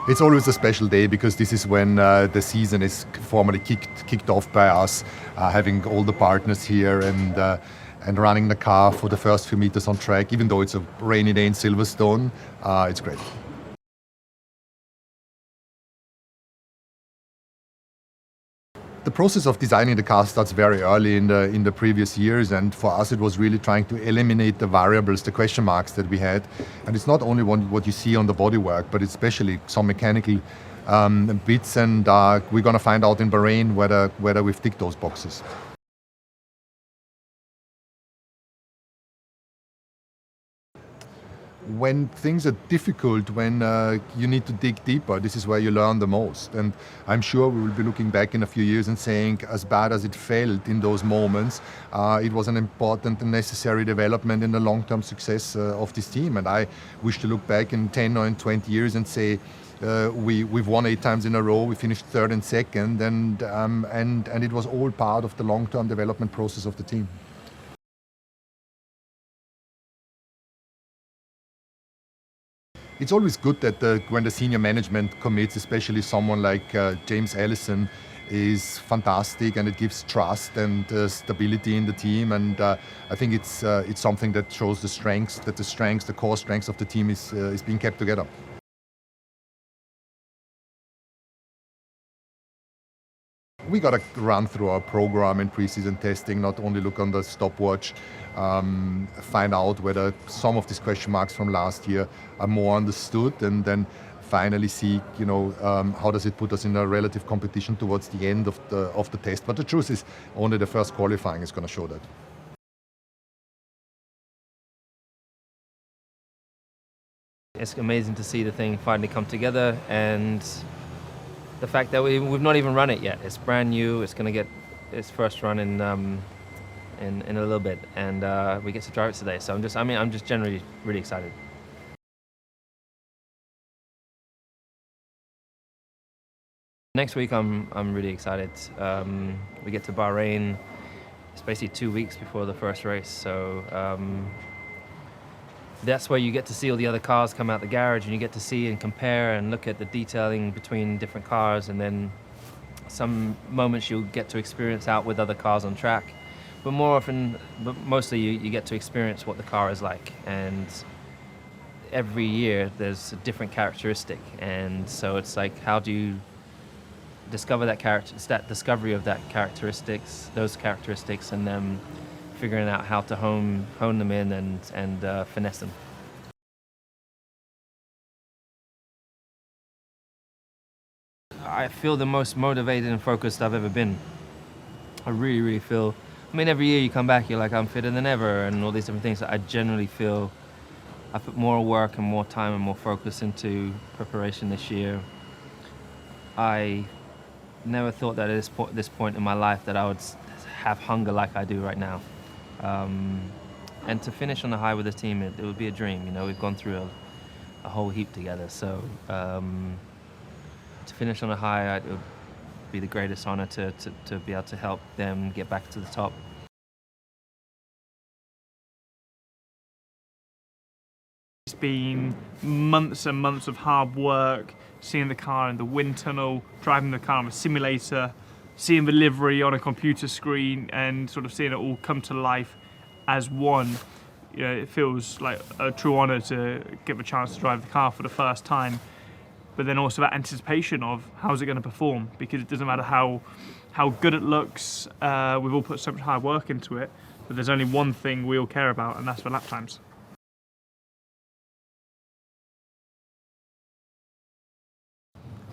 It's always a special day because this is when the season is formally kicked off by us, having all the partners here and running the car for the first few meters on track. Even though it's a rainy day in Silverstone, it's great. The process of designing the car starts very early in the previous years, and for us it was really trying to eliminate the variables, the question marks that we had. And it's not only what you see on the bodywork, but especially some mechanical bits, and we're going to find out in Bahrain whether we've ticked those boxes. When things are difficult, when you need to dig deeper, this is where you learn the most. And I'm sure we will be looking back in a few years and saying, as bad as it felt in those moments, it was an important and necessary development in the long-term success of this team. And I wish to look back in 10 or in 20 years and say, we've won 8 times in a row, we finished third and second, and it was all part of the long-term development process of the team. It's always good that when the senior management commits, especially someone like James Allison, is fantastic, and it gives trust and stability in the team. And I think it's something that shows the core strengths of the team is being kept together. We got to run through our program in preseason testing, not only look on the stopwatch, find out whether some of these question marks from last year are more understood, and then finally see, how does it put us in a relative competition towards the end of the test. But the truth is, only the first qualifying is going to show that. It's amazing to see the thing finally come together, and the fact that we've not even run it yet. It's brand new. It's going to get its first run in a little bit, and we get to drive it today. So I'm just generally really excited. Next week I'm really excited. We get to Bahrain. It's basically 2 weeks before the first race, so that's where you get to see all the other cars come out the garage, and you get to see and compare and look at the detailing between different cars, and then some moments you'll get to experience out with other cars on track. But mostly you get to experience what the car is like, and every year there's a different characteristic, and so it's like, how do you discover that discovery of those characteristics, and then figuring out how to hone them in and finesse them. I feel the most motivated and focused I've ever been. I really, really feel, every year you come back, you're like, I'm fitter than ever, and all these different things. I generally feel I put more work and more time and more focus into preparation this year. I never thought that at this point in my life that I would have hunger like I do right now. And to finish on a high with the team, it would be a dream. We've gone through a whole heap together, so to finish on a high, it would be the greatest honor to be able to help them get back to the top. It's been months and months of hard work, seeing the car in the wind tunnel, driving the car on a simulator, seeing the livery on a computer screen, and sort of seeing it all come to life as one. It feels like a true honor to get the chance to drive the car for the first time. But then also that anticipation of how's it going to perform, because it doesn't matter how good it looks. We've all put so much hard work into it, but there's only one thing we all care about, and that's the lap times.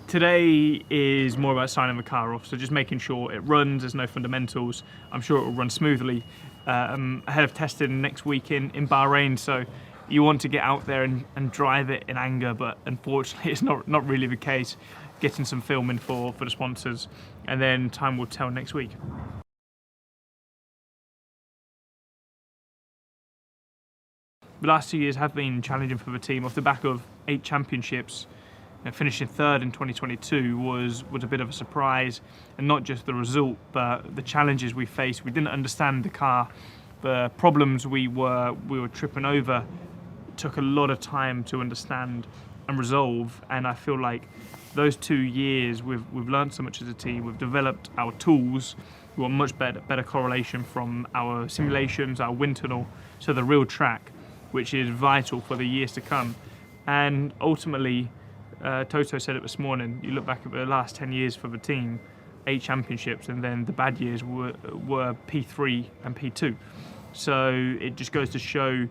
Today is more about signing the car off, so just making sure it runs, there's no fundamentals. I'm sure it will run smoothly ahead of testing next week in Bahrain, so you want to get out there and drive it in anger, but unfortunately it's not really the case. Getting some filming for the sponsors, and then time will tell next week. The last 2 years have been challenging for the team. Off the back of 8 championships, finishing third in 2022 was a bit of a surprise, and not just the result, but the challenges we faced. We didn't understand the car, the problems we were tripping over. It took a lot of time to understand and resolve. And I feel like those 2 years we've learned so much as a team. We've developed our tools. We want much better correlation from our simulations, our wind tunnel, to the real track, which is vital for the years to come. And ultimately, Toto said it this morning, you look back at the last 10 years for the team, 8 championships, and then the bad years were P3 and P2. So it just goes to show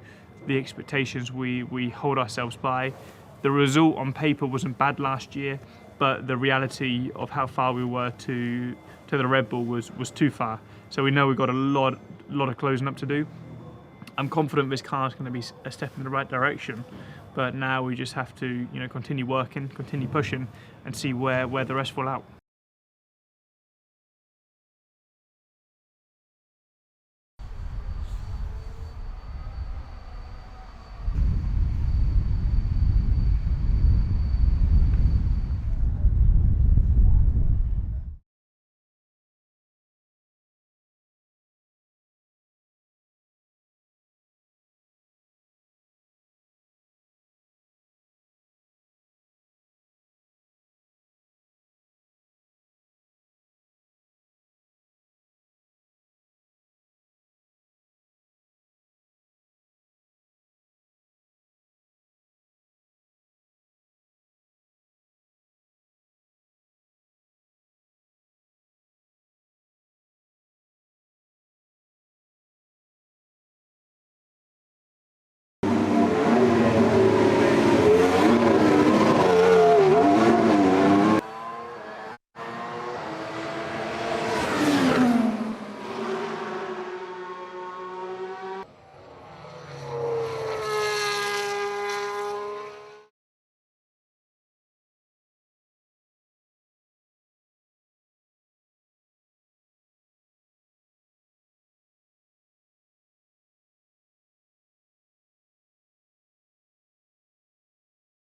the expectations we hold ourselves by. The result on paper wasn't bad last year, but the reality of how far we were to the Red Bull was too far. So we know we've got a lot of closing up to do. I'm confident this car is going to be a step in the right direction, but now we just have to continue working, continue pushing, and see where the rest fall out.